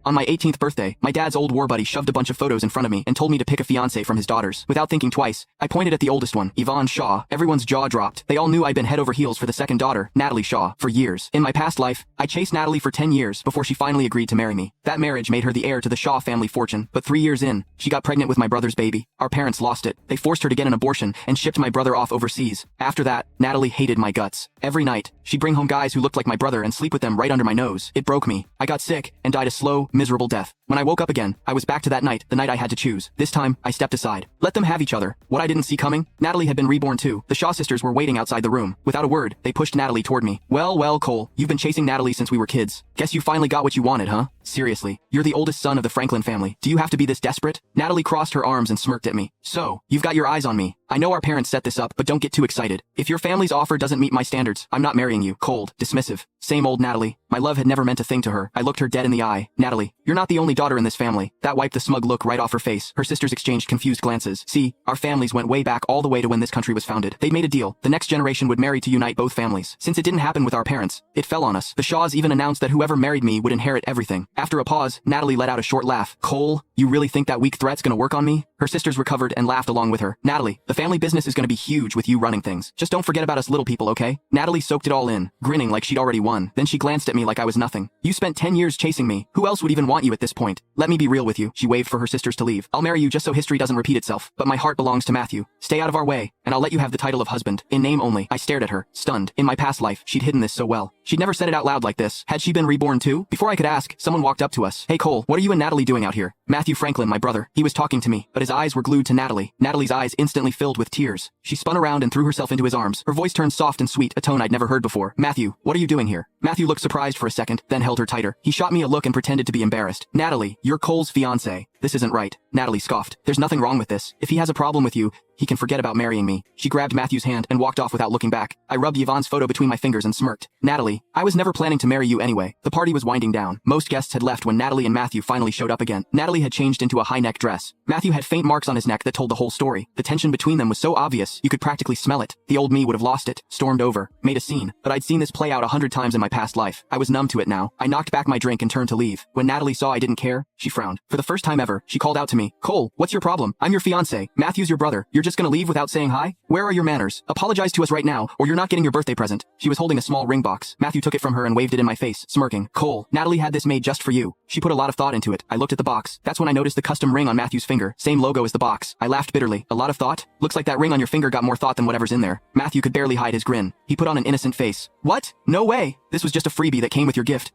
On my 18th birthday, my dad's old war buddy shoved a bunch of photos in front of me and told me to pick a fiancé from his daughters. Without thinking twice, I pointed at the oldest one, Yvonne Shaw. Everyone's jaw dropped. They all knew I'd been head over heels for the second daughter, Natalie Shaw, for years. In my past life, I chased Natalie for 10 years before she finally agreed to marry me. That marriage made her the heir to the Shaw family fortune, but 3 years in, she got pregnant with my brother's baby. Our parents lost it. They forced her to get an abortion and shipped my brother off overseas. After that, Natalie hated my guts. Every night, she'd bring home guys who looked like my brother and sleep with them right under my nose. It broke me. I got sick and died a slow, miserable death. When I woke up again, I was back to that night, the night I had to choose. This time, I stepped aside. Let them have each other. What I didn't see coming, Natalie had been reborn too. The Shaw sisters were waiting outside the room. Without a word, they pushed Natalie toward me. Well, Cole, you've been chasing Natalie since we were kids. Guess you finally got what you wanted, huh? Seriously, you're the oldest son of the Franklin family. Do you have to be this desperate? Natalie crossed her arms and smirked at me. So, you've got your eyes on me. I know our parents set this up, but don't get too excited. If your family's offer doesn't meet my standards, I'm not marrying you. Cold, dismissive. Same old Natalie. My love had never meant a thing to her. I looked her dead in the eye. Natalie, you're not the only daughter in this family. That wiped the smug look right off her face. Her sisters exchanged confused glances. See, our families went way back all the way to when this country was founded. They made a deal. The next generation would marry to unite both families. Since it didn't happen with our parents, it fell on us. The Shaws even announced that whoever married me would inherit everything. After a pause, Natalie let out a short laugh. Cole, you really think that weak threat's gonna work on me? Her sisters recovered and laughed along with her. Natalie, the family business is gonna be huge with you running things. Just don't forget about us little people, okay? Natalie soaked it all in, grinning like she'd already won. Then she glanced at me like I was nothing. You spent 10 years chasing me. Who else would even want you at this point? Let me be real with you. She waved for her sisters to leave. I'll marry you just so history doesn't repeat itself. But my heart belongs to Matthew. Stay out of our way, and I'll let you have the title of husband. In name only. I stared at her, stunned. In my past life, she'd hidden this so well. She'd never said it out loud like this. Had she been reborn too? Before I could ask, someone walked up to us. Hey Cole, what are you and Natalie doing out here? Matthew Franklin, my brother. He was talking to me, but his eyes were glued to Natalie. Natalie's eyes instantly filled with tears. She spun around and threw herself into his arms. Her voice turned soft and sweet, a tone I'd never heard before. Matthew, what are you doing here? Matthew looked surprised for a second, then held her tighter. He shot me a look and pretended to be embarrassed. Natalie, you're Cole's fiancée. This isn't right. Natalie scoffed. There's nothing wrong with this. If he has a problem with you, he can forget about marrying me. She grabbed Matthew's hand and walked off without looking back. I rubbed Yvonne's photo between my fingers and smirked. Natalie, I was never planning to marry you anyway. The party was winding down. Most guests had left when Natalie and Matthew finally showed up again. Natalie had changed into a high-neck dress. Matthew had faint marks on his neck that told the whole story. The tension between them was so obvious, you could practically smell it. The old me would have lost it, stormed over, made a scene. But I'd seen this play out 100 times in my past life. I was numb to it now. I knocked back my drink and turned to leave. When Natalie saw I didn't care, she frowned. For the first time ever, she called out to me. Cole, what's your problem? I'm your fiancé. Matthew's your brother. You're just gonna leave without saying hi? Where are your manners? Apologize to us right now, or you're not getting your birthday present. She was holding a small ring box. Matthew took it from her and waved it in my face, smirking. Cole, Natalie had this made just for you. She put a lot of thought into it. I looked at the box. That's when I noticed the custom ring on Matthew's finger. Same logo as the box. I laughed bitterly. A lot of thought? Looks like that ring on your finger got more thought than whatever's in there. Matthew could barely hide his grin. He put on an innocent face. What? No way. This was just a freebie that came with your gift.